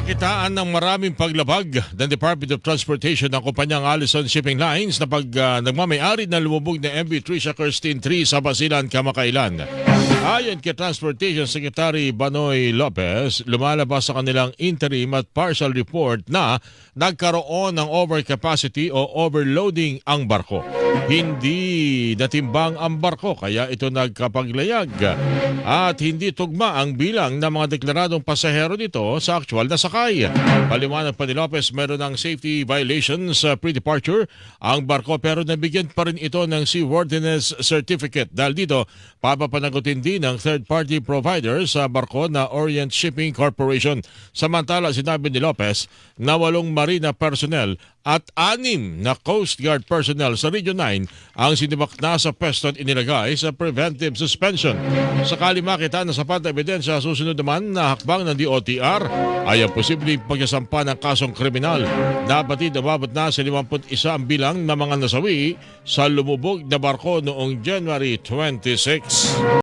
Nakitaan ng maraming paglabag ng Department of Transportation ng kumpanyang Allison Shipping Lines na nagmamayari ng lumubog na MV Tricia Kirstine 3 sa Basilan, Kamakailan. Ayon kay Transportation Secretary Banoy Lopez, lumalabas sa kanilang interim at partial report na nagkaroon ng overcapacity o overloading ang barko. Hindi natimbang ang barko kaya ito nagkapaglayag at hindi tugma ang bilang ng mga deklaradong pasahero nito sa aktual na sakay. Paliwanag pa ni Lopez, meron ng safety violations pre-departure ang barko pero nabigyan pa rin ito ng seaworthiness certificate. Dahil dito, papapanagutin din ng third-party provider sa barko na Orient Shipping Corporation. Samantala, sinabi ni Lopez na 8 marina personnel at 6 na Coast Guard personnel sa Region 9 ang sinibak na sa pwesto at inilagay sa preventive suspension. Sakali makita na sapat na ebidensya, susunod naman na hakbang ng DOTR ay ang posibleng pagsasampa ng kasong kriminal. Nabatid na umabot na sa 51 ang bilang ng mga nasawi sa lumubog na barko noong January 26.